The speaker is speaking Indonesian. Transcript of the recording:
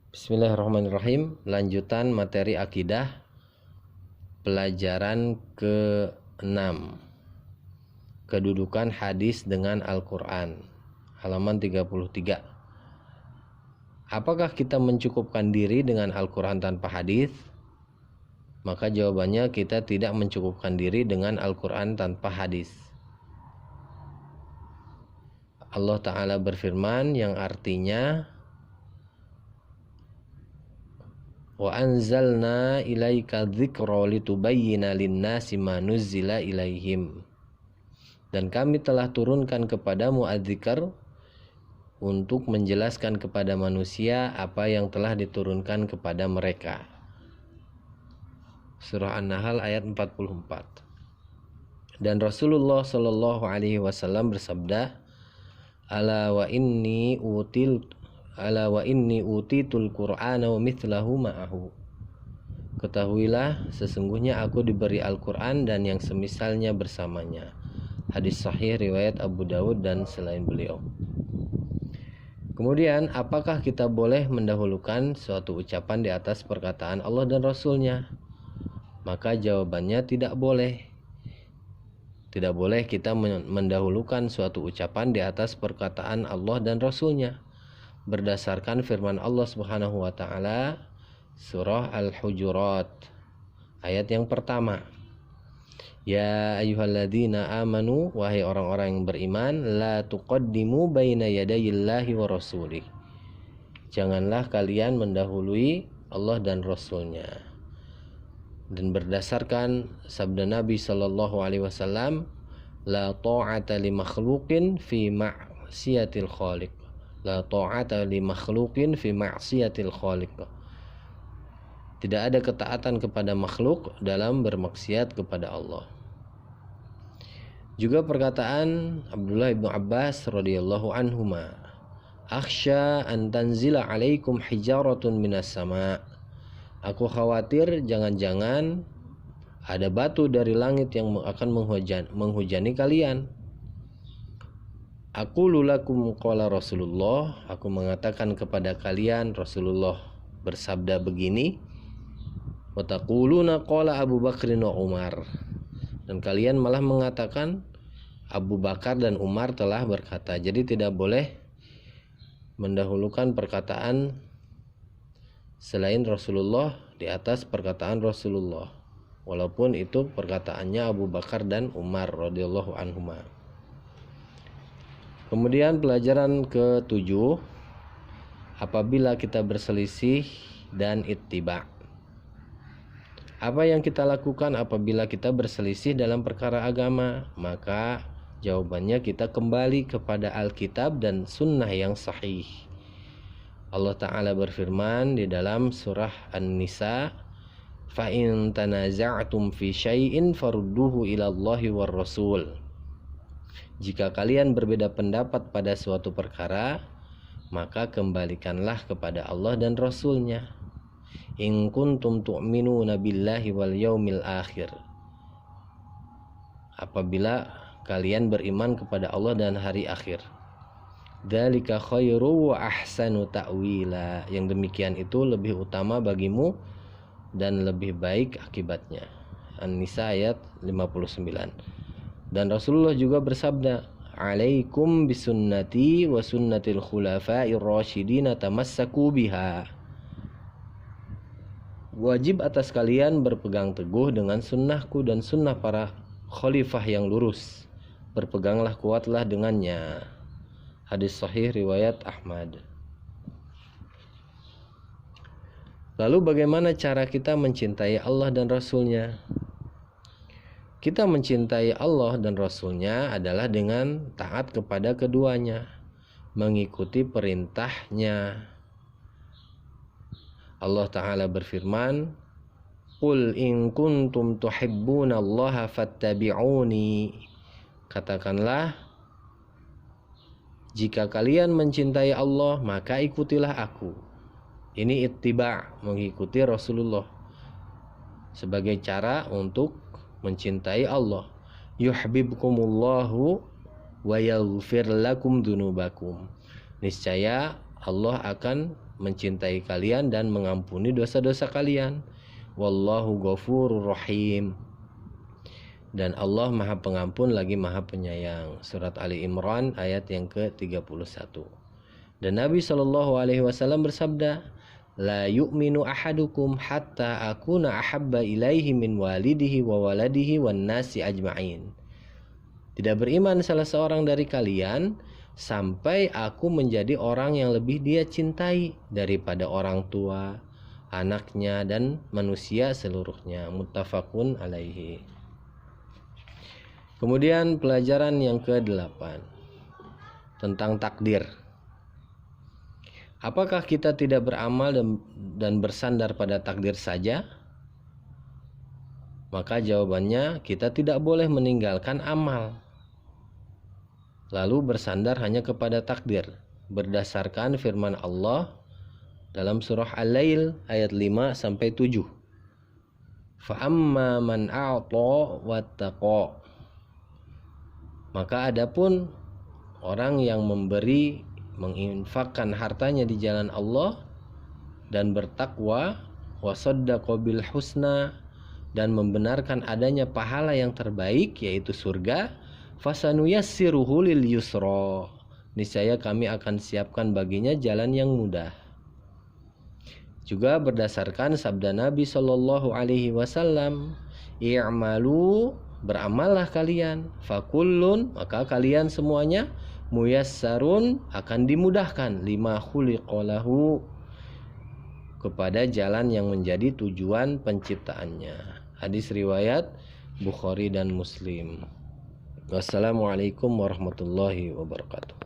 Bismillahirrahmanirrahim. Lanjutan materi akidah, pelajaran ke-6, kedudukan hadis dengan Al-Quran, halaman 33. Apakah kita mencukupkan diri dengan Al-Quran tanpa hadis? Maka jawabannya, kita tidak mencukupkan diri dengan Al-Quran tanpa hadis. Allah Ta'ala berfirman yang artinya, wa anzalna ilaika dzikra litubayyina lin-nasi ma nuzzila ilaihim. Dan kami telah turunkan kepadamu adzikr untuk menjelaskan kepada manusia apa yang telah diturunkan kepada mereka. Surah An-Nahl ayat 44. Dan Rasulullah Shallallahu alaihi wasallam bersabda, ala wa inni utitul Qur'ana wa mithlahu ma'ahu. Ketahuilah, sesungguhnya aku diberi Al-Quran dan yang semisalnya bersamanya. Hadis sahih riwayat Abu Dawud dan selain beliau. Kemudian, apakah kita boleh mendahulukan suatu ucapan di atas perkataan Allah dan Rasulnya? Maka jawabannya tidak boleh. Tidak boleh kita mendahulukan suatu ucapan di atas perkataan Allah dan Rasulnya, berdasarkan firman Allah Subhanahu wa taala surah Al-Hujurat ayat yang pertama. Ya ayyuhalladzina amanu, wahai orang-orang yang beriman, la tuqaddimu baina yadayillahi wa rasulih. Janganlah kalian mendahului Allah dan Rasulnya. Dan berdasarkan sabda Nabi sallallahu alaihi wasallam, la ta'ata li makhluqin fi ma'siyatil khaliq. La ta'ata li makhluqin fi ma'siyatil khaliq. Tidak ada ketaatan kepada makhluk dalam bermaksiat kepada Allah. Juga perkataan Abdullah bin Abbas radhiyallahu anhuma, akhsha an tanzila alaikum hijaratun minas sama'. Aku khawatir jangan-jangan ada batu dari langit yang akan menghujani kalian. Aku lulakum qala Rasulullah, aku mengatakan kepada kalian Rasulullah bersabda begini, wa taquluna qala Abu Bakrin wa Umar, dan kalian malah mengatakan Abu Bakar dan Umar telah berkata. Jadi tidak boleh mendahulukan perkataan selain Rasulullah di atas perkataan Rasulullah, walaupun itu perkataannya Abu Bakar dan Umar radhiyallahu anhuma. Kemudian pelajaran ke-7, apabila kita berselisih dan ittiba. Apa yang kita lakukan apabila kita berselisih dalam perkara agama? Maka jawabannya kita kembali kepada Alkitab dan sunnah yang sahih. Allah Ta'ala berfirman di dalam surah An-Nisa, fa in tanaza'tum fi syai'in farudduhu ila Allahi war Rasul. Jika kalian berbeda pendapat pada suatu perkara, maka kembalikanlah kepada Allah dan Rasulnya. In kuntum tu'minuna billahi wal yaumil akhir. Apabila kalian beriman kepada Allah dan hari akhir. Dzalika khairu wa ahsanu ta'wila. Yang demikian itu lebih utama bagimu dan lebih baik akibatnya. An-Nisa ayat 59. Dan Rasulullah juga bersabda, alaikum bisunnati wa sunnatil khulafa'ir rasyidin tamassaku biha. Wajib atas kalian berpegang teguh dengan sunnahku dan sunnah para khalifah yang lurus. Berpeganglah kuatlah dengannya. Hadis sahih riwayat Ahmad. Lalu bagaimana cara kita mencintai Allah dan Rasulnya? Kita mencintai Allah dan Rasulnya adalah dengan taat kepada keduanya, mengikuti perintahnya. Allah Ta'ala berfirman, qul in kuntum tuhibbunallaha fattabi'uni. Katakanlah, jika kalian mencintai Allah, maka ikutilah aku. Ini ittiba, mengikuti Rasulullah sebagai cara untuk mencintai Allah. Yuhibbukumullahu wa yaghfir lakum dzunubakum. niscaya Allah akan mencintai kalian dan mengampuni dosa-dosa kalian. Wallahu ghafurur rahim. Dan Allah Maha Pengampun lagi Maha Penyayang. Surat Ali Imran ayat yang ke-31. Dan Nabi SAW bersabda, la yu'minu ahadukum hatta akuna ahabba ilaihi min walidihi wa waladihi wan nasi ajma'in. Tidak beriman salah seorang dari kalian sampai aku menjadi orang yang lebih dia cintai daripada orang tua, anaknya, dan manusia seluruhnya. Muttafaqun alaihi. Kemudian pelajaran yang ke-8 tentang takdir. Apakah kita tidak beramal dan bersandar pada takdir saja? Maka jawabannya, kita tidak boleh meninggalkan amal lalu bersandar hanya kepada takdir, berdasarkan firman Allah dalam surah Al-Lail ayat 5-7. Fa'amma man a'ta wattaqa. Maka adapun orang yang memberi, menginfakkan hartanya di jalan Allah dan bertakwa, wasaddaqa bil husna, dan membenarkan adanya pahala yang terbaik yaitu surga, fasanuyassiruhu lil yusra. Niscaya kami akan siapkan baginya jalan yang mudah. Juga berdasarkan sabda Nabi sallallahu alaihi wasallam, i'malu, beramallah kalian, fakullun, maka kalian semuanya, muyassarun, akan dimudahkan, lima khuliqalahu, kepada jalan yang menjadi tujuan penciptaannya. Hadis riwayat Bukhari dan Muslim. Wassalamualaikum warahmatullahi wabarakatuh.